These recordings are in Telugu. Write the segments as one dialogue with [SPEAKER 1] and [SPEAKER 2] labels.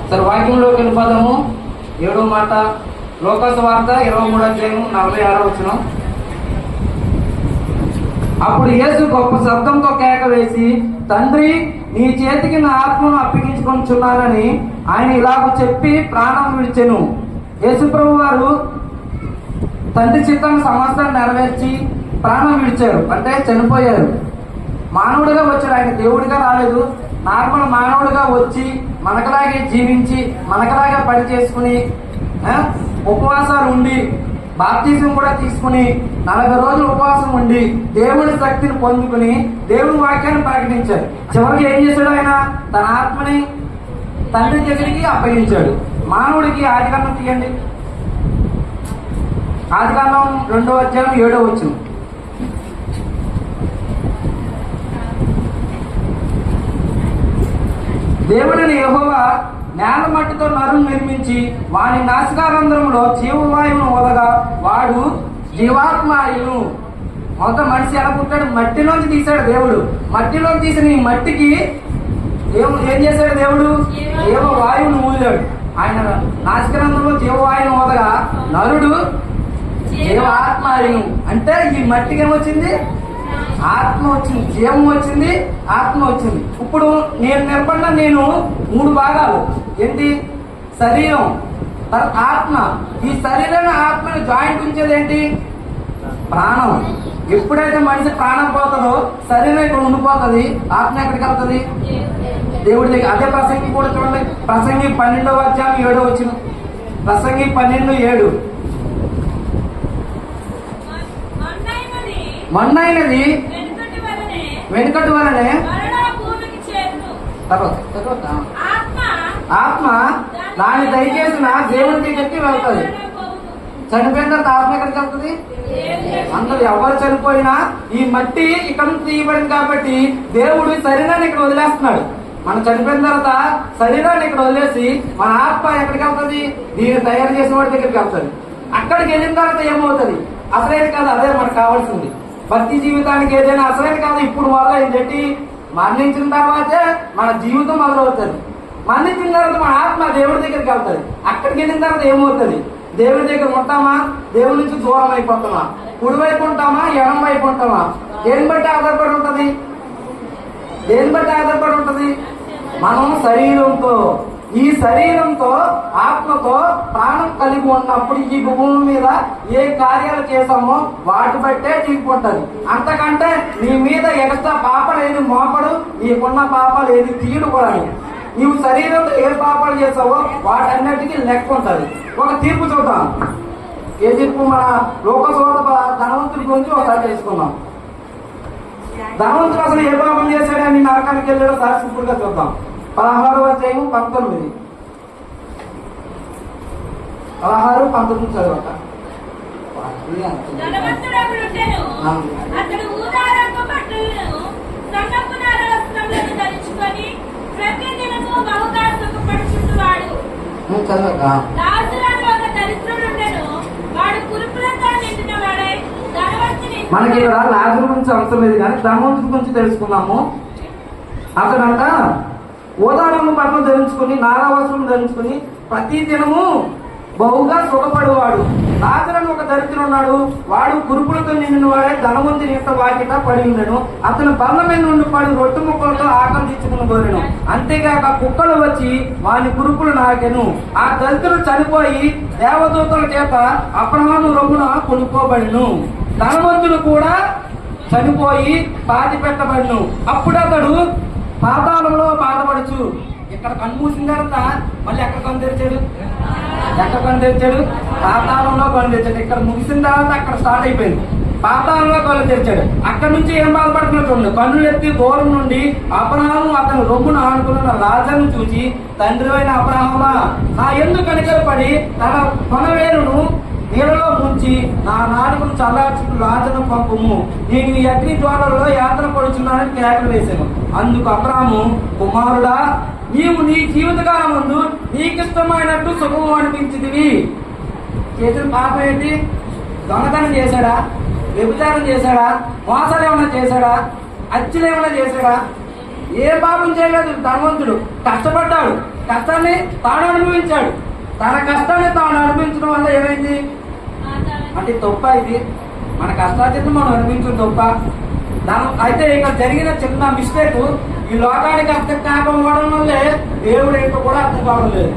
[SPEAKER 1] సరే వాక్యంలోకి వెళ్ళిపోదాము. 7వ మాట లోకాసు వార్త 23:46. అప్పుడు యేసు గొప్ప శబ్దంతో కేక వేసి, తండ్రి, నీ చేతికి నా ఆత్మను అప్పగించుకొనిచున్నానని ఆయన ఇలాగ చెప్పి ప్రాణం విడిచెను. యేసుప్రభు వారు తండ్రి చిత్తాన్ని సమస్తాన్ని నెరవేర్చి ప్రాణం విడిచారు, అంటే చనిపోయారు. మానవుడిగా వచ్చాడు. ఆయన దేవుడిగా రాలేదు, నార్మల్ మానవుడిగా వచ్చి మనకలాగే జీవించి మనకలాగే పని చేసుకుని ఉపవాసాలు ఉండి బాప్తిజం కూడా తీసుకుని 40 రోజులు ఉపవాసం ఉండి దేవుడి శక్తిని పొందుకుని దేవుడి వాక్యాన్ని ప్రకటించారు. చివరికి ఏం చేశాడు? ఆయన తన ఆత్మని తండ్రి దగ్గరికి అప్పగించాడు. మానవుడికి ఆదికాండం తీయండి. ఆదికాండం 2వ అధ్యాయం 7వ వచనం. దేవుడిని యెహోవా నేల మట్టితో నరుని నిర్మించి వాని నాసికారంధ్రంలో జీవవాయువును వదగా వాడు జీవాత్మాయును. మొదట మనిషి ఎలా పుట్టాడు? మట్టిలోంచి తీశాడు దేవుడు. మట్టిలోంచి తీసిన ఈ మట్టికి ఏం చేశాడు దేవుడు? జీవవాయువును ఊదాడు. ఆయన నాసికారంధ్రంలో జీవవాయువును వదగా నరుడు జీవాత్మాయును. అంటే ఈ మట్టికి ఏమొచ్చింది? ఆత్మ వచ్చింది, జీవం వచ్చింది, ఆత్మ వచ్చింది. ఇప్పుడు నేను నిలబడిన నేను 3 భాగాలు. ఏంటి? శరీరం, ఆత్మ. ఈ శరీరాన్ని ఆత్మని జాయింట్ ఉంచేది ఏంటి? ప్రాణం. ఎప్పుడైతే మనిషి ప్రాణం పోతుందో శరీరం ఇక్కడ ఉండిపోతుంది, ఆత్మ ఎక్కడికి వెళ్తుంది? దేవుడి దగ్గర. అదే ప్రసంగి కూడా చూడండి. ప్రసంగి 12వ అధ్యాయం 7వ వచనం. ప్రసంగి 12:7. మన్నైనది వెనుకటి వలనే తర్వాత ఆత్మ దాన్ని దయచేసిన దేవుని దగ్గరికి వెళ్తుంది. చనిపోయిన తర్వాత ఆత్మ ఎక్కడికి వెళ్తుంది? అందరు ఎవరు చనిపోయినా ఈ మట్టి ఇక్కడ నుంచి తీయబడింది కాబట్టి దేవుడు శరీరాన్ని ఇక్కడ వదిలేస్తున్నాడు. మనం చనిపోయిన తర్వాత శరీరాన్ని ఇక్కడ వదిలేసి మన ఆత్మ ఎక్కడికి వెళ్తుంది? దీన్ని తయారు చేసిన వాడి దగ్గరికి వెళ్తుంది. అక్కడికి వెళ్ళిన తర్వాత ఏమవుతుంది? అసలైన కాదు, అదే మనకు కావాల్సింది. భక్తి జీవితానికి ఏదైనా అసలైన కాదు. ఇప్పుడు వల్ల ఏంటంటే మరణించిన తర్వాతే మన జీవితం మొదలవుతుంది. మరణించిన తర్వాత మన ఆత్మ దేవుడి దగ్గరికి వెళ్తుంది. అక్కడికి వెళ్ళిన తర్వాత ఏమవుతుంది? దేవుడి దగ్గర ఉంటామా? దేవుడి నుంచి దూరం అయిపోతామా? కుడివైపు ఉంటామా? ఎడం వైపు ఉంటామా? దేని బట్టి ఆధారపడి ఉంటుంది? దేని బట్టి ఆధారపడి ఉంటుంది? మనం శరీరంతో, ఈ శరీరంతో ఆత్మతో ప్రాణం కలిగి ఉన్నప్పుడు ఈ భూమి మీద ఏ కార్యాలు చేసామో వాటి బట్టే తీర్పుంటది. అంతకంటే నీ మీద ఎక్స్ట్రా పాపాలు ఏది మోపడు, నీకున్న పాపాలు ఏది తీయడు కూడా. నీవు శరీరంతో ఏ పాపాలు చేసావో వాటన్నిటికీ లెక్క ఉంటుంది. ఒక తీర్పు చూద్దాం. ఏ తీర్పు? మన లోకసోద ధనవంతుడి గురించి ఒకసారి తెలుసుకుందాం. ధనవంతుడు అసలు ఏ పాపం చేశాడని నరకానికి వెళ్ళాడో సాక్షిగా చూద్దాం. 16వ అధ్యాయం 19. 16-19 చదవక. మనకి ఇక్కడ లాజరు గురించి అవసరం లేదు కానీ ధనవంతుడి గురించి తెలుసుకున్నాము. అతనంట ఓదారము బట్టలు ధరించుకుని, నారావస్త్రం ధరించుకుని ప్రతి దినము బహుగా సుఖపడేవాడు. లాజరు ఒక దరిద్రుడు ఉన్నాడు. వాడు కురుపులతో నిండిన వాడే ధనవంతుని యొక్క వాకిట పడి ఉండను. అతను బల్ల మీద నుండి పడి రొట్టె ముక్కలతో ఆకలి తెచ్చుకుని కోరెను. అంతేగాక కుక్కలు వచ్చి వాని కురుపులు నాకెను. ఆ దరిద్రుడు చనిపోయి దేవదూతల చేత అబ్రహాము రొమ్మున కొనుక్కోబడిను. ధనవంతుడు కూడా చనిపోయి పాతి పెట్టబడిను. అప్పుడు అతడు పాతాళంలో బాధపడచ్చు. ఇక్కడ కన్ను తర్వాత మళ్ళీ ఎక్కడ కన్ను తెరిచాడు? ఎక్కడ కన్ను తెరిచాడు? పాతాళంలో కన్ను తెరిచాడు. ఇక్కడ ముగిసిన తర్వాత అక్కడ స్టార్ట్ అయిపోయింది. పాతాళంలో కన్ను తెరిచాడు. అక్కడ నుంచి ఏం బాధపడుతున్నట్టు కన్నులు ఎత్తి దూరం నుండి అబ్రహాము అతను రొమ్మును ఆనుకున్న రాజాను చూసి, తండ్రి అయిన అబ్రహామా, నా ఎందుకు కనికరపడి తన కొనవేరును నీళ్ళలో ముంచి నా నాలుగును చల్లార్చి రాజను పంపుము. నేను ఈ అగ్ని జ్వాలలో యాత్ర పడుచున్నానని కేకలు వేశాను. అందుకు అబ్రాహాము, కుమారుడా, నీవు నీ జీవితకాలం ముందు నీకిష్టమైనట్టు సుఖము అనిపించింది. చేసిన పాపం ఏంటి? దొంగతనం చేశాడా? వ్యభిచారం చేశాడా? మోసాలు ఏమైనా చేశాడా? హత్యలు ఏమైనా చేశాడా? ఏ పాపం చేయలేదు. ధనవంతుడు కష్టపడ్డాడు. కష్టాన్ని తాను అనుభవించాడు. తన కష్టాన్ని తాను అనుభవించడం వల్ల ఏమైంది అంటే తప్ప ఇది మన కష్టార్జితం మనం అనుభవించడం తప్ప. అయితే ఇక్కడ జరిగిన చిన్న మిస్టేక్ ఈ లోకానికి అర్థం కాకపోవడం వల్లే దేవుడు ఏంటో కూడా అర్థం కావడం లేదు.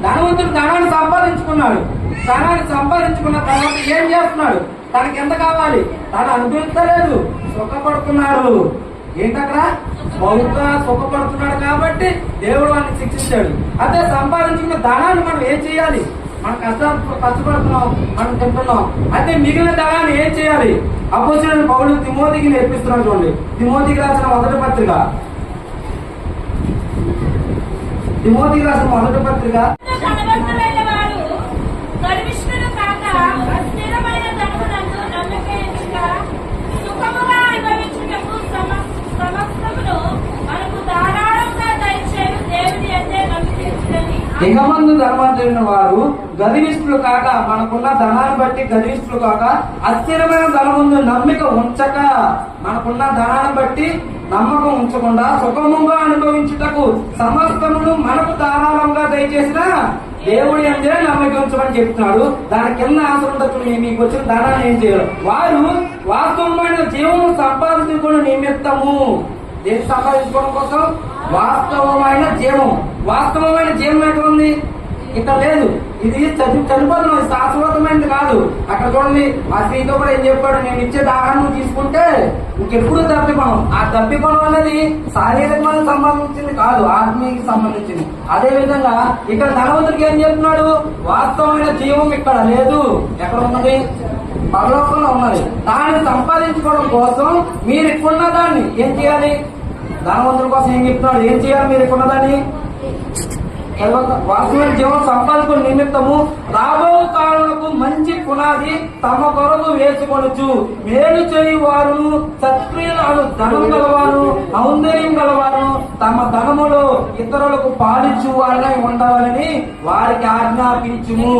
[SPEAKER 1] ధనవంతుడు ధనాన్ని సంపాదించుకున్నాడు. ధనాన్ని సంపాదించుకున్న తర్వాత ఏం చేస్తున్నాడు? తనకి ఎంత కావాలి తను అనుభవించలేదు, సుఖపడుతున్నాడు. ఏంటక్కడ బహుగా సుఖపడుతున్నాడు కాబట్టి దేవుడు వాడిని శిక్షించాడు. అదే సంపాదించుకున్న ధనాన్ని మనం ఏం చేయాలి? మనం కష్టపడుతున్నాం, మనం తింటున్నాం. అయితే మిగిలిన ధనాన్ని ఏం చేయాలి? అపోస్తలుడైన పౌలు తిమోతికి నేర్పిస్తున్నాడు. చూడండి, తిమోతికి రాసిన మొదటి పత్రిక, తిమోతికి రాసిన మొదటి పత్రిక దిగమందు ధర్మంతులైన వారు గర్విష్ఠులు కాక, మనకున్న ధనాన్ని బట్టి గర్విష్ఠులు కాక, అస్థిరమైన ధనముందు నమ్మిక ఉంచక, మనకున్న ధనాన్ని బట్టి నమ్మకం ఉంచకుండా సుఖముగా అనుభవించుటకు సమస్తమును మనకు ధారాళంగా దయచేసిన దేవుడి అందే నమ్మకం ఉంచమని చెప్తున్నాడు. దాని కింద ఆశ్రమతత్వం మీకు వచ్చిన ధనాన్ని ఏం చేయాలి? వారు వాస్తవమైన జీవము సంపాదించుకుని నిమిత్తము. దేని సంపాదించుకోవడం కోసం? వాస్తవమైన జీవం. వాస్తవమైన జీవం ఎక్కడ ఉంది? ఇక్కడ లేదు. ఇది చనిపోతున్నాం, శాశ్వతమైనది కాదు. అక్కడ చూడండి, ఆ స్త్రీతో కూడా ఏం చెప్పాడు? నేను ఇచ్చే ఆహారం తీసుకుంటే ఇంకెప్పుడు తప్పిపోను. ఆ తప్పిపోవడం అనేది శారీరకమైన సంబంధించింది కాదు, ఆత్మీయకి సంబంధించింది. అదే విధంగా ఇక్కడ ధనవంతుడికి ఏం చెప్తున్నాడు? వాస్తవమైన జీవం ఇక్కడ లేదు. ఎక్కడ ఉన్నది? పరలోకంలో ఉన్నది. దాన్ని సంపాదించుకోవడం కోసం మీరు ఇక్కడున్న దాన్ని ఏం చేయాలి? ధనవంతుల కోసం ఏం చెప్తున్నాడు? ఏం చేయాలి? మీరు ఇక్కడున్న దాన్ని వాస్తవమైన జీవనం సంపాదకుల నిమిత్తము రాబో కారులకు మంచి పునాది తమ కొరకు వేసుకొనొచ్చు. మేలు చేయు వారు, సత్క్రియలు ధనం గలవారు, ఔందర్యం గలవారు, తమ ధనములో ఇతరులకు పాలించు వారిగా ఉండాలని వారికి ఆజ్ఞాపించుము.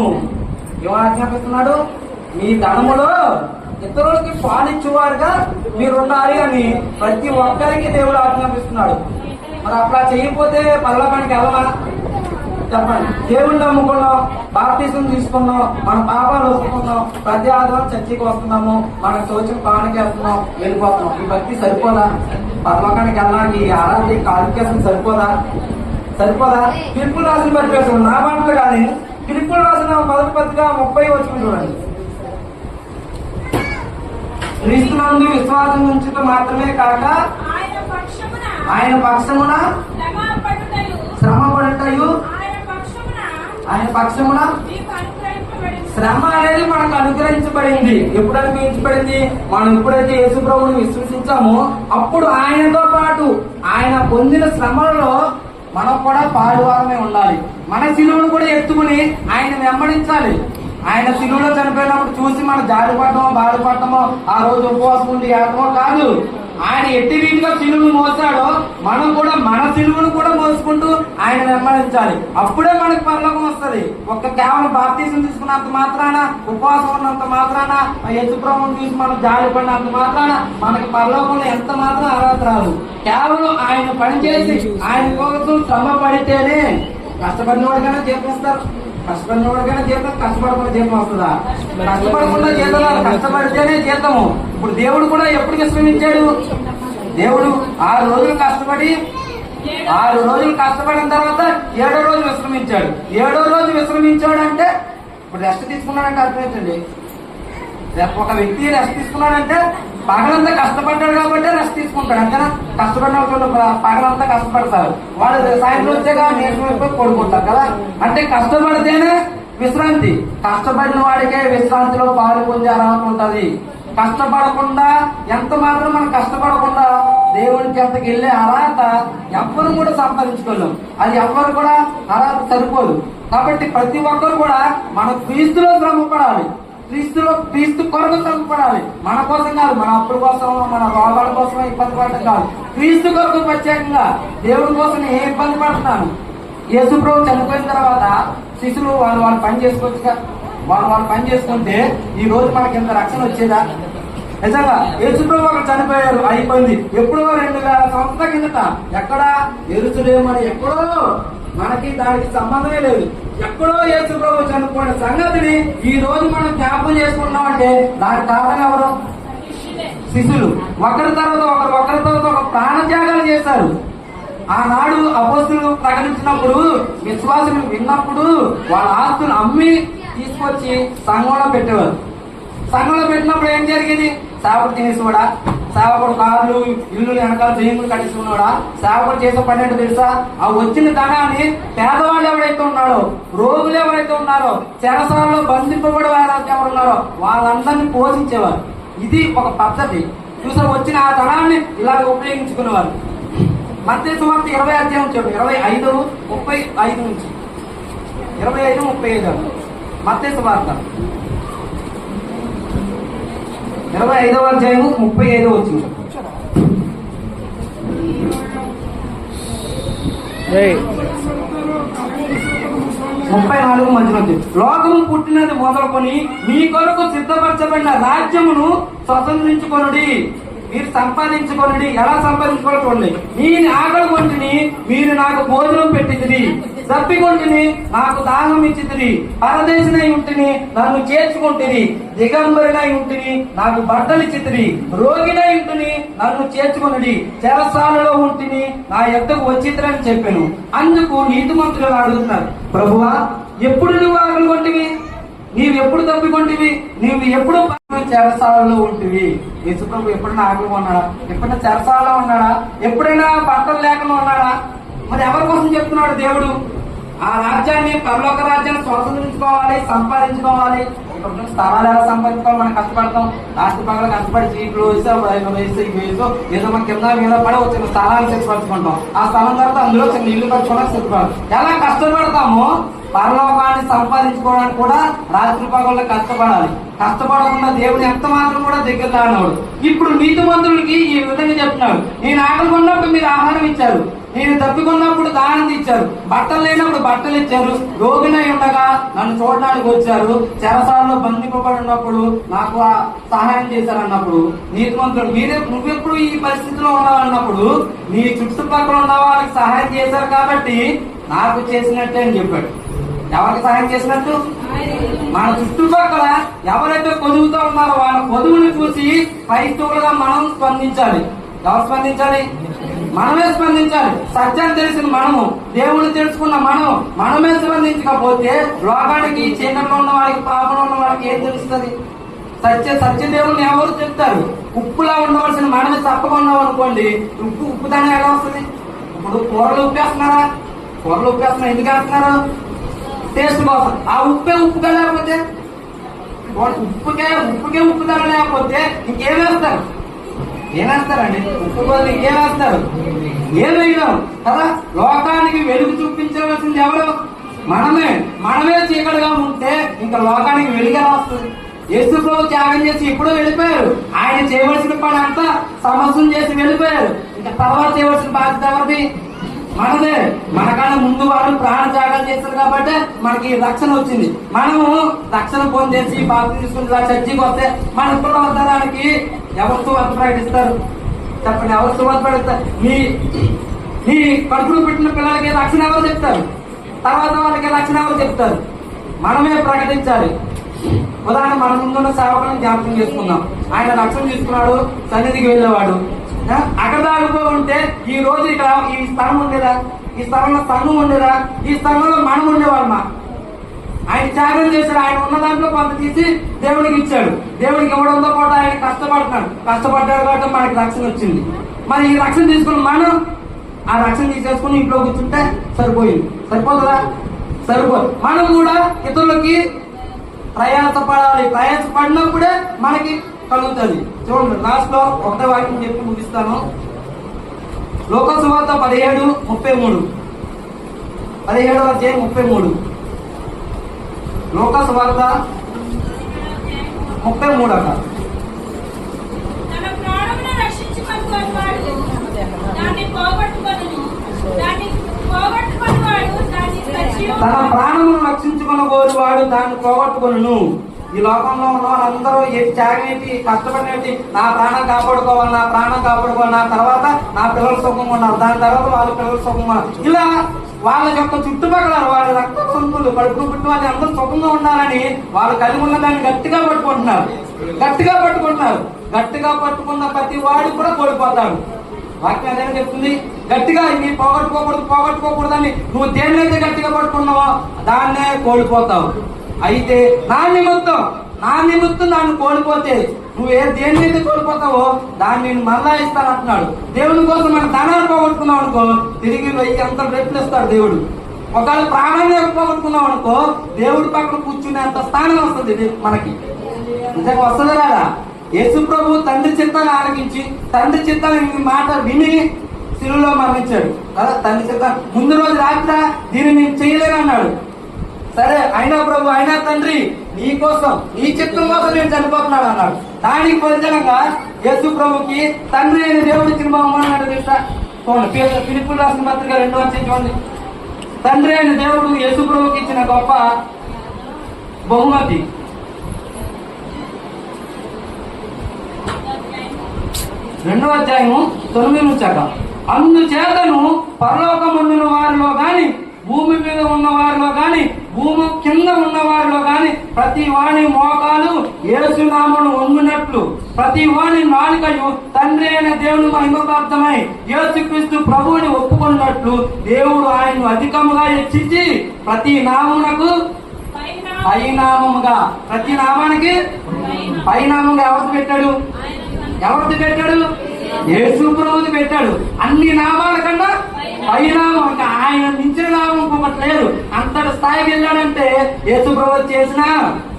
[SPEAKER 1] ఏమో ఆజ్ఞాపిస్తున్నాడు? మీ ధనములో ఇతరులకి పాలించువారుగా మీరు ఉండాలి అని ప్రతి ఒక్కరికి దేవుడు ఆజ్ఞాపిస్తున్నాడు. మరి అట్లా చేయకపోతే పరలోకానికి వెళ్ళమా? చెప్పండి. దేవుణ్ణి నమ్ముకున్నాం, బాప్తిజం తీసుకున్నాం, మన పాపాలు ఒప్పుకున్నాం, ప్రతి ఆదివారం చర్చికి వస్తున్నాము, మనకు తోచిన పానికి వేస్తున్నాం, వెళ్ళిపోతున్నాం. ఈ భక్తి సరిపోదా? పరలోకానికి వెళ్ళడానికి ఈ ఆరాధన క్వాలిఫికేషన్ సరిపోదా? పిలుపులు రాసిన పత్రిక, నా మాటలు కానీ పిలుపులు రాసిన మొదటి పత్రిక 30 వచ్చింది చూడండి. క్రీస్తునందు విశ్వాసం ఉంచుట మాత్రమే కాక ఆయన పక్షమున శ్రమ పడుటయు, ఆయన పక్షమున శ్రమ అనేది మనకు అనుగ్రహించబడింది. ఎప్పుడు అనుగ్రహించబడింది? మనం ఎప్పుడైతే యేసు ప్రభువుని విశ్వసించామో అప్పుడు ఆయనతో పాటు ఆయన పొందిన శ్రమలలో మనం కూడా పాడువారమే ఉండాలి. మన శిలువను కూడా ఎత్తుకుని ఆయన వెంబడించాలి. ఆయన శిలువలో చనిపోయినప్పుడు చూసి మనం జారిపడటమో బాధపడటమో ఆ రోజు ఉపవాసం ఉండి ఏడటమో కాదు. ఆయన ఎట్టి రీతిగా శిలువను మోసాడో మనం కూడా మన శిలువను కూడా మోసుకుంటూ ఆయన వెంబడించాలి. అప్పుడే మనకు పరలోకం వస్తుంది. కేవలం బాప్తిజం తీసుకున్నంత మాత్రాన, ఉపవాసం ఉన్నంత మాత్రాన, యేసు ప్రభువును చూసి మనం జారిపడినంత మాత్రాన మనకి పరలోకంలో ఎంత మాత్రం అర్హత రాదు. కేవలం ఆయన పనిచేసి ఆయన కోసం శ్రమ పడితేనే, కష్టపడిన వాడికైనా చేపిస్తారు. కష్టపడిన వాడికైనా జీతం, కష్టపడకుండా జీతం వస్తుందా? కష్టపడకుండా జీతం రాదు, కష్టపడితేనే జీతము. ఇప్పుడు దేవుడు కూడా ఎప్పుడు విశ్రమించాడు? దేవుడు 6 రోజులు కష్టపడి 6 రోజులు కష్టపడిన తర్వాత 7వ రోజు విశ్రమించాడు. 7వ రోజు విశ్రమించాడు అంటే ఇప్పుడు రెస్ట్ తీసుకున్నాడంటే అర్థమవుతుంది. ఒక వ్యక్తి రెస్ట్ తీసుకున్నాడంటే పగలంతా కష్టపడ్డాడు కాబట్టి రెస్ట్ తీసుకుంటాడు. అంతేనా? కష్టపడిన వాళ్ళు పగలంతా కష్టపడతారు, వాళ్ళు సాయంత్రం వచ్చేగా నేర్చుకుని కొడుకుంటారు కదా. అంటే కష్టపడితేనే విశ్రాంతి. కష్టపడిన వాడికే విశ్రాంతిలో పాలు పొందే అర్హత ఉంటది. కష్టపడకుండా, ఎంత మాత్రం మనం కష్టపడకుండా దేవునికి ఎంతకి వెళ్ళే అర్హత ఎవ్వరు కూడా సంపాదించుకోలేం. అది ఎవ్వరు కూడా అర్హత సరిపోదు. కాబట్టి ప్రతి ఒక్కరు కూడా మన క్రీస్తులో శ్రమపడాలి. క్రీస్తు కొరకు శ్రమపడాలి. మన కోసం కాదు, మన అప్పుల కోసం, మన రోగాల కోసం ఇబ్బంది పడటం కాదు. క్రీస్తు కొరకు ప్రత్యేకంగా దేవుడి కోసం ఏ ఇబ్బంది పడుతున్నాను? యేసు ప్రభు చనిపోయిన తర్వాత శిష్యులు వాళ్ళు పని చేసుకోవచ్చుగా. వాళ్ళు పని చేసుకుంటే ఈ రోజు మనకి ఎంత రక్షణ వచ్చేదా? నిజంగా యేసు ప్రభు అక్కడ చనిపోయారు, అయిపోయింది. ఎప్పుడో 2000 సంవత్సరాల కిందట ఎక్కడ? యెరూషలేము అని ఎక్కడో మనకి దానికి సంబంధమే లేదు. ఎక్కడో యేసు ప్రభు చనిపోయిన సంగతిని ఈ రోజు మనం జ్ఞాపకం చేసుకుంటున్నామంటే దానికి కారణం ఎవరు? శిష్యులు. ఒకరి తర్వాత ఒక ప్రాణత్యాగాలు చేశారు. ఆనాడు అపోస్తులు ప్రకటించినప్పుడు, విశ్వాసులు విన్నప్పుడు వాళ్ళ ఆస్తులు అమ్మి తీసుకొచ్చి సంఘంలో పెట్టేవారు. సంఘంలో పెట్టినప్పుడు ఏం జరిగింది? సేవకుడు తినేసివాడా? సేవకుడు కార్లు ఇల్లు వెనకాల జయములు కట్టించుకున్నాడా? సేవకుడు చేసే పని ఏంటో తెలుసా? ఆ వచ్చిన ధనాన్ని పేదవాళ్ళు ఎవరైతే ఉన్నారో, రోగులు ఎవరైతే ఉన్నారో, చెరసాలలో బంధింపబడి ఎవరు ఉన్నారో వాళ్ళందరినీ పోషించేవారు. ఇది ఒక పద్ధతి. చూసా వచ్చిన ఆ ధనాన్ని ఇలాగ ఉపయోగించుకునేవారు. మత్తయి సువార్త 20 అధ్యాయం చూడండి, 25:35 నుంచి 25:35. మత్తయి సువార్త 25వ అధ్యాయము 35 వచ్చింది. 34 మధ్యలో లోకము పుట్టినది మొదలుకొని మీ కొరకు సిద్ధపరచబడిన రాజ్యమును స్వతంత్రించుకొనుడి. మీరు సంపాదించుకోండి. ఎలా సంపాదించుకోవాలి చూడండి. నేను ఆకలి కొంటిని, మీరు నాకు భోజనం పెట్టింది. తప్పికొంటిని, నాకు దాహం ఇచ్చితిరి. పరదేశినై ఉంటిని, నన్ను చేర్చుకుంటుని. దిగంబరినై ఉంటిని, నాకు బట్టలు ఇచ్చితిరి. రోగినై ఉంటిని, నన్ను చేర్చుకొనుడి. చెరసాలలో ఉంటిని, నా యొద్దకు వచ్చితిరని చెప్పాను. అందుకు నీతిమంతులు అడుగుతున్నారు, ప్రభువా ఎప్పుడు నువ్వు ఆకలి కొంటివి? నీవు ఎప్పుడు తప్పికొంటివి? నీవు ఎప్పుడు చెరసాలలో ఉంటివి? యేసుప్రభు ఎప్పుడైనా ఆకలి ఉన్నాడా? ఎప్పుడైనా చెరసాలలో ఉన్నాడా? ఎప్పుడైనా బట్టలు లేకుండా ఉన్నాడా? మరి ఎవరి కోసం చెప్తున్నాడు దేవుడు? ఆ రాజ్యాన్ని, పరలోక రాజ్యాన్ని స్వతంత్రించుకోవాలి, సంపాదించుకోవాలి. ఇప్పుడు స్థలాలు ఎలా సంపాదించుకోవాలి? మనం కష్టపడతాం. రాష్ట్ర పగలు కష్టపడి చీట్లు వేసి ఏదో మన కింద మీద పడి వచ్చిన స్థలాన్ని సిద్ధపరచుకుంటాం. ఆ స్థలం తర్వాత అందులో చిన్న ఇల్లు కట్టుకోవడానికి సిద్ధపడతాం. ఎలా కష్టపడతామో పరలోకాన్ని సంపాదించుకోవడానికి కూడా రాత్రి పగల్లో కష్టపడాలి. కష్టపడకుండా దేవుడు ఎంత మాత్రం కూడా దగ్గర రానవాడు. ఇప్పుడు నీతిమంతులకి ఈ విధంగా చెప్తున్నాడు, నేను ఆకలి కొన్నప్పుడు మీరు ఆహారం ఇచ్చారు, నేను తప్పికొన్నప్పుడు దానం ఇచ్చారు, బట్టలు లేనప్పుడు బట్టలు ఇచ్చారు, రోగినై ఉండగా నన్ను చూడడానికి వచ్చారు, చెరసాలలో బంధింపబడి ఉన్నప్పుడు నాకు సహాయం చేశారు అన్నప్పుడు నీతిమంతుడు నువ్వెప్పుడు ఈ పరిస్థితిలో ఉన్నావు అన్నప్పుడు నీ చుట్టుపక్కల ఉన్న వాళ్ళకి సహాయం చేశారు కాబట్టి నాకు చేసినట్టే అని చెప్పాడు. ఎవరికి సహాయం చేసినట్టు? మన చుట్టుపక్కల ఎవరైతే పొదుగుతూ ఉన్నారో వాళ్ళ పొదుగుని చూసి క్రైస్తవులుగా మనం స్పందించాలి. ఎవరు స్పందించాలి? మనమే స్పందించాలి. సత్యాన్ని తెలిసిన మనము, దేవుని తెలుసుకున్న మనమే స్పందించకపోతే లోకానికి, చీకట్లో ఉన్న వాళ్ళకి, పాపంలో ఉన్న వాళ్ళకి ఏం తెలుస్తుంది? సత్య దేవుని ఎవరు చెప్తారు? ఉప్పులా ఉండవలసిన మనమే తప్పగా ఉన్నాం అనుకోండి, ఉప్పుదాన్ని ఎలా వస్తుంది? ఇప్పుడు కూరలు ఉప్పేస్తున్నారా? కూరలు ఉప్పేస్తున్నారు. ఎందుకు వేస్తున్నారు? టేస్ట్ కోసం. ఆ ఉప్పుగా లేకపోతే, ఉప్పుకే ఉప్పుదల లేకపోతే ఇంకేం వేస్తారు? ఏమేస్తారండి? ఉప్పు బదులు ఇంకేం వేస్తారు? ఏం వేయడం కదా. లోకానికి వెలుగు చూపించవలసింది ఎవరు? మనమే చీకటిగా ఉంటే ఇంకా లోకానికి వెలుగు ఎలా వస్తుంది? యేసు ప్రభు త్యాగం చేసి ఎప్పుడో వెళ్ళిపోయారు. ఆయన చేయవలసిన పని అంతా సమస్తం చేసి వెళ్ళిపోయారు. ఇంకా తర్వాత చేయవలసిన బాధ్యత ఎవరిది? మనదే. మనకన్నా ముందు వాళ్ళు ప్రాణ త్యాగాలు చేస్తారు కాబట్టి మనకి రక్షణ వచ్చింది. మనము రక్షణ పొందేసి బాధ్యత తీసుకుని చర్చికి వస్తే మన పిల్లవద్దడానికి ఎవరు సువార్త ప్రకటిస్తారు? చెప్పండి, ఎవరు సువార్త ప్రకటిస్తారు? నీ కడుపులో పెట్టిన పిల్లలకి రక్షణ ఎవరు చెప్తారు? తర్వాత వాళ్ళకి రక్షణ ఎవరు చెప్తారు? మనమే ప్రకటించాలి. ఉదాహరణ, మన ముందున్న సేవకులను జ్ఞాపకం చేసుకుందాం. ఆయన రక్షణ తీసుకున్నాడు, సన్నిధికి వెళ్ళేవాడు. అక్కడ దాడిపో ఉంటే ఈ రోజు ఇక్కడ ఈ స్థలం ఉండేదా? ఈ స్థలంలో సంఘం ఉండేదా? ఈ స్థలంలో మనం ఉండేవాళ్ళమా? ఆయన త్యాగం చేశాడు. ఆయన ఉన్న దాంట్లో కొంత తీసి దేవుడికి ఇచ్చాడు. దేవుడికి ఇవ్వడంతో పాటు ఆయన కష్టపడ్డాడు కాబట్టి మనకి రక్షణ వచ్చింది. మరి ఈ రక్షణ తీసుకుని మనం ఆ రక్షణ తీసేసుకుని ఇంట్లో కూర్చుంటే సరిపోయింది. సరిపోతుందా? సరిపోదు. మనం కూడా ఇతరులకి ప్రయాసపడాలి. ప్రయాసపడినప్పుడే మనకి కలుగుతుంది. చూడండి, లాస్ట్ లో ఒకటే వాక్యం చెప్పి ముగిస్తాను. లోక సువార్త 17:33. 17వ అధ్యాయం 33. లోక సువార్త 33 అట.
[SPEAKER 2] తన ప్రాణమును రక్షించుకొనువాడు దాన్ని పోగొట్టుకొనును, దాన్ని పోగొట్టుకొనువాడు దాన్ని సజీవముగా.
[SPEAKER 1] తన ప్రాణమును రక్షించుకొనువాడు దాన్ని పోగొట్టుకొనును. ఈ లోకంలో ఉన్న వాళ్ళందరూ త్యాగం ఏంటి, కష్టపడిన ఏంటి? నా ప్రాణం కాపాడుకోవాలి, నా తర్వాత నా పిల్లల సుఖంగా ఉన్నారు, దాని తర్వాత వాళ్ళ పిల్లల సుఖంగా ఉన్నారు. ఇలా వాళ్ళ యొక్క చుట్టుపక్కల వాళ్ళ రక్త సంతులు కడుపు పుట్టిన వాళ్ళు అందరూ సుఖంగా ఉండాలని వాళ్ళు కలిగి ఉన్న దాన్ని గట్టిగా పట్టుకుంటున్నారు. గట్టిగా పట్టుకున్న ప్రతి వాడు కూడా కోల్పోతాడు. వాక్యం అదే చెప్తుంది. గట్టిగా ఇవి పోగొట్టుకోకూడదని నువ్వు దేన్నైతే గట్టిగా పట్టుకున్నావో దాన్నే కోల్పోతావు. అయితే నా నిమిత్తం దాన్ని కోల్పోతే నువ్వు దేన్నైతే కోల్పోతావో దాన్ని నేను మరలా ఇస్తాను అంటున్నాడు. దేవుని కోసం మన ధనాన్ని పోగొట్టుకున్నావు అనుకో తిరిగి 1000 రెట్లు ఇస్తాడు దేవుడు. ఒకవేళ ప్రాణాన్ని పోగొట్టుకున్నావు అనుకో దేవుడి పక్కన కూర్చునేంత స్థానం వస్తుంది మనకి. నిజంగా వస్తుంది కదా. యేసు ప్రభు తండ్రి చిత్తాన్ని ఆలకించి తండ్రి చిత్తాన్ని మాట విని శిలువలో మరణించాడు కదా. తండ్రి చిత్త ముందు రోజు రాత్రి దీన్ని నేను చేయలేను అన్నాడు. సరే అయినా ప్రభు అయినా తండ్రి నీ కోసం నీ చిత్తం కోసం నేను చనిపోతున్నాడు అన్నాడు. దానికి ప్రజలంగా యేసు ప్రభుకి తండ్రి అయిన దేవుడు ఇచ్చిన బహుమానం తెలుసా? ఫిలిప్పులు రాసిన పత్రిక 2వ అధ్యాయం చూడండి. తండ్రి అయిన దేవుడు యేసు ప్రభుకి ఇచ్చిన గొప్ప బహుమతి 2వ అధ్యాయము 9 వచ్చాక, అందుచేతను పరలోకమందున వారిలో గాని భూమి మీద ఉన్న వారిలో గాని భూమి కింద ఉన్న వారిలో గాని ప్రతి వాణి మోకాలు యేసు నామమును వంగినట్లు ప్రతి వాణి నాలుకయు తండ్రి అయిన దేవుని మహిమప్రాప్తమై యేసుక్రీస్తు ప్రభువుని ఒప్పుకున్నట్లు దేవుడు ఆయన్ను అధికముగా హెచ్చించి ప్రతి నామమునకు పైనామముగా ప్రతి నామానికి పైనామంగా ఎవరిది పెట్టాడు? యేసు ప్రభువుది పెట్టాడు. అన్ని నామాల కన్నా పైనామం, ఆయన మించిన నామం ఇంకొకటి లేదు. అంతటి స్థాయికి వెళ్ళాడంటే యేసు ప్రభు చేసిన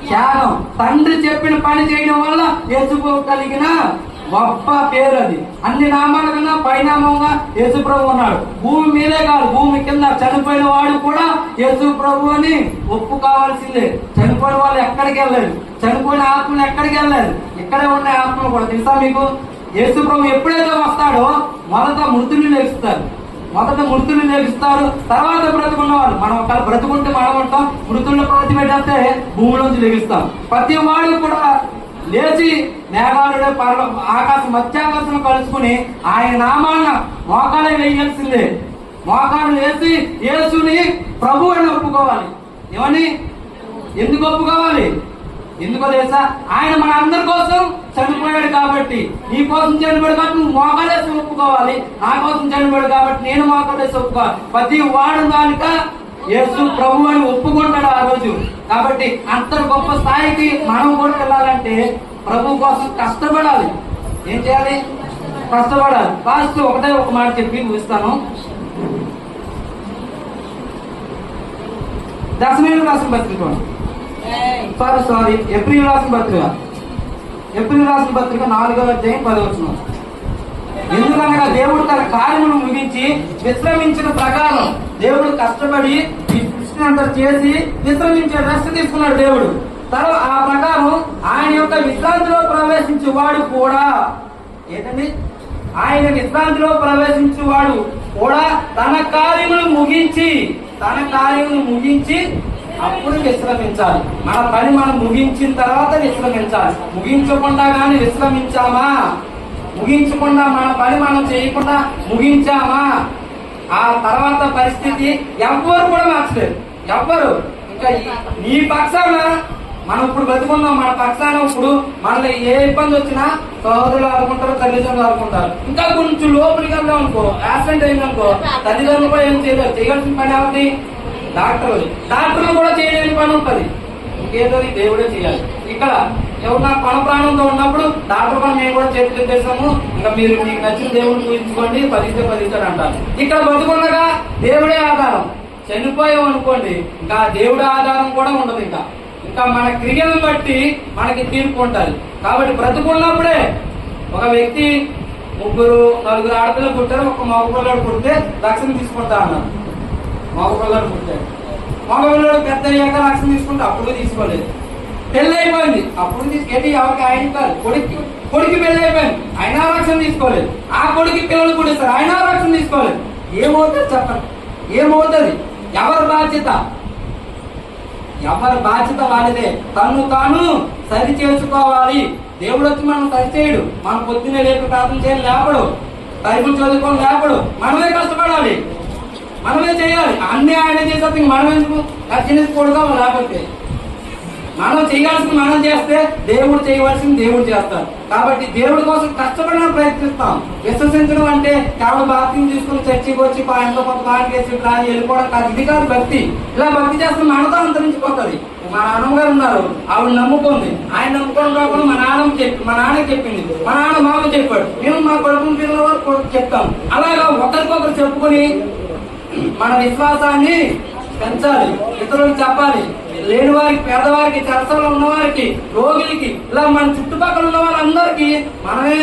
[SPEAKER 1] త్యాగం, తండ్రి చెప్పిన పని చేయడం వల్ల యేసు ప్రభు కలిగిన గొప్ప పేరు అది. అన్ని నామాల కన్నా పైనామంగా యేసు ప్రభు ఉన్నాడు. భూమి మీదే కాదు, భూమి కింద చనిపోయిన వాడు కూడా యేసు ప్రభు అని ఒప్పుకోవాల్సిందే. చనిపోయిన వాళ్ళు ఎక్కడికి వెళ్ళలేదు, చనిపోయిన ఆత్మలు ఎక్కడికి వెళ్ళలేదు, ఇక్కడే ఉన్న ఆత్మలు కూడా. తెలుసా మీకు? యేసు ప్రభు ఎప్పుడైతే వస్తాడో మొదట మృతుల్ని లేపిస్తారు, తర్వాత బ్రతుకున్నవాళ్ళు. మనం ఒకవేళ బ్రతుకుంటే మనం ఉంటాం, మృతుల్లో ప్రతిపెట్టేస్తే భూమిలోంచి లెగిస్తాం. ప్రతి వాడు కూడా లేచి మేఘాలుడే ఆకాశం మధ్యాకాశం కలుసుకుని ఆయన నామాన్న మోకాలే వేయాల్సిందే. మోకాలు వేసి యేసుని ప్రభు అని ఒప్పుకోవాలి. ఏమని? ఎందుకు ఒప్పుకోవాలి? ఎందుకో తెలుసా? ఆయన మన అందరి కోసం చనిపోయాడు కాబట్టి, నీ కోసం చనిపోయాడు కాబట్టి నువ్వు మోకాలేసి ఒప్పుకోవాలి. నా కోసం చనిపోయాడు కాబట్టి నేను మోకాలేసి ఒప్పుకోవాలి. ప్రతి వాడు దానిక యేసు ప్రభు అని ఒప్పుకుంటాడు ఆ రోజు. కాబట్టి అంత గొప్ప స్థాయికి మనం కూడా వెళ్ళాలంటే ప్రభు కోసం కష్టపడాలి. ఏం చేయాలి? కష్టపడాలి. ఫస్ట్ ఒకటే ఒక మాట చెప్పి ముగిస్తాను. దశమేలు రాసిన పత్రిక ఏప్రిల్ రాసిన పత్రిక 4వ అధ్యాయం 10వ వచనం. ఎందుకనగా దేవుడు తన కార్యమును ముగించి విశ్రమించిన ప్రకారం దేవుడు కష్టపడి అంతా చేసి విశ్రమించాడు, రెస్ట్ తీసుకున్నాడు దేవుడు. తర్వాత ఆ ప్రకారం ఆయన యొక్క విశ్రాంతిలో ప్రవేశించేవాడు కూడా ఏంటండి? ఆయన విశ్రాంతిలో ప్రవేశించేవాడు కూడా తన కార్యమును ముగించి అప్పుడు విశ్రమించాలి. మన పని మనం ముగించిన తర్వాత విశ్రమించాలి. ముగించకుండా కానీ విశ్రమించామా, ముగించకుండా మన పని మనం చేయకుండా ముగించామా, ఆ తర్వాత పరిస్థితి ఎవ్వరు కూడా మార్చలేరు. ఎవ్వరు. ఇంకా నీ పక్షాన మనం ఇప్పుడు బతుకున్నాం, మన పక్షాన ఇప్పుడు మనలో ఏ ఇబ్బంది వచ్చినా సహోదరులు ఆడుకుంటారు, తల్లిదండ్రులు ఆడుకుంటారు. ఇంకా కొంచెం లోపలికి వెళ్దాం అనుకో, యాక్సిడెంట్ అయిందనుకో, తల్లిదండ్రులు కూడా ఏం చేయలేదు. చేయాల్సిన పని ఏమిటి? డాక్టర్లు కూడా చేయలేని పని ఉంటుంది. ఇంకేదో దేవుడే చేయాలి. ఇక్కడ ఎవరు పణ ప్రాణంతో ఉన్నప్పుడు డాక్టర్ పని మేము కూడా చేతులు ఎత్తేసాము, ఇంకా మీరు మీకు నచ్చిన దేవుడిని పూజించుకోండి, 10 అంటారు. ఇక్కడ బతుకున్నగా దేవుడే ఆధారం. చనిపోయాం అనుకోండి, ఇంకా దేవుడి ఆధారం కూడా ఉండదు. ఇంకా మన క్రియలను బట్టి మనకి తీర్పు ఉంటుంది. కాబట్టి బ్రతుకున్నప్పుడే ఒక వ్యక్తి 3-4 ఆడపిల్లలు పుట్టారు, ఒక మగపిల్లడు పుడితే రక్షణ తీసుకుంటా అన్నారు. మగపిల్లడు పుట్టాడు, మగపిల్లడు పెద్ద అయ్యాక రక్షణ తీసుకుంటే అప్పుడు తీసుకోలేదు. పెళ్లి అయిపోయింది, అప్పుడు తీసుకెళ్ళి ఎవరికి ఆయన కాదు, కొడుకు పెళ్లి అయిపోయింది, అయినా రక్షణ తీసుకోలేదు. ఆ కొడుకు పిల్లలు పుట్టిస్తారు, అయినా రక్షణ తీసుకోలేదు. ఏమవుతుంది చెప్పండి? ఏమవుతుంది? ఎవరి బాధ్యత వాళ్ళదే. తను తాను సరి చేసుకోవాలి. దేవుడు వచ్చి మనం సరి చేయడు. మనం పొద్దున్నే లేపు ప్రార్థన చేయాలి లేపడు, బైబుల్ చదువుకొని లేపడు. మనమే కష్టపడాలి. మనమే చేయాలి. అన్ని ఆయన చేసేది మనం ఎందుకు రక్షించకూడదు? లేకపోతే మనం చేయాల్సింది మనం చేస్తే దేవుడు చేయవలసింది దేవుడు చేస్తాడు. కాబట్టి దేవుడి కోసం కష్టపడిన ప్రయత్నిస్తాం. విశ్వసించడం అంటే కేవలం బాప్తిని తీసుకుని చర్చికి వచ్చి ఇంట్లో కొంత పాయింట్ వేసి రాని వెళ్ళిపోవడం కాదు. ఇది కాదు భక్తి. ఇలా భక్తి చేస్తే మనతో అంతరించిపోతుంది. మా నాన్నగారు ఉన్నారు, ఆవిడ నమ్ముకుంది. ఆయన నమ్ముకోవడం కాకుండా మా నాన్నకి చెప్పింది, మా నాన్న మాకు చెప్పాడు, మేము మా కొడుకుని పిల్లల వరకు చెప్తాం. అలాగా ఒకరికొకరు చెప్పుకొని మన విశ్వాసాన్ని పెంచాలి, ఇతరులకు చెప్పాలి. లేని వారికి, పేదవారికి, చెరసలో ఉన్న వారికి, రోగులకి, ఇలా మన చుట్టుపక్కల ఉన్న వాళ్ళందరికీ మనమే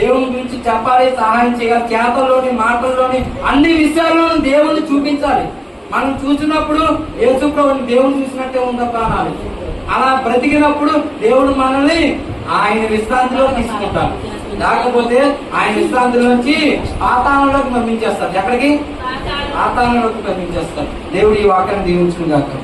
[SPEAKER 1] దేవుని గురించి చెప్పాలి, సహాయం చేయాలి. చేతల్లోని, మాటల్లోని, అన్ని విషయాల్లోనూ దేవుణ్ణి చూపించాలి. మనం చూసినప్పుడు యేసుప్రభుని దేవుడు చూసినట్టే ఉందప్ప అనాలి. అలా బ్రతికినప్పుడు దేవుడు మనల్ని ఆయన విశ్రాంతిలో తీసుకుంటాడు. లేకపోతే ఆయన విశ్రాంతిలోంచి పాతాళంలోకి పంపించేస్తాడు. ఎక్కడికి? పాతాళంలోకి పంపించేస్తాడు. దేవుడు ఈ వాక్యాన్ని దీవించును గాక.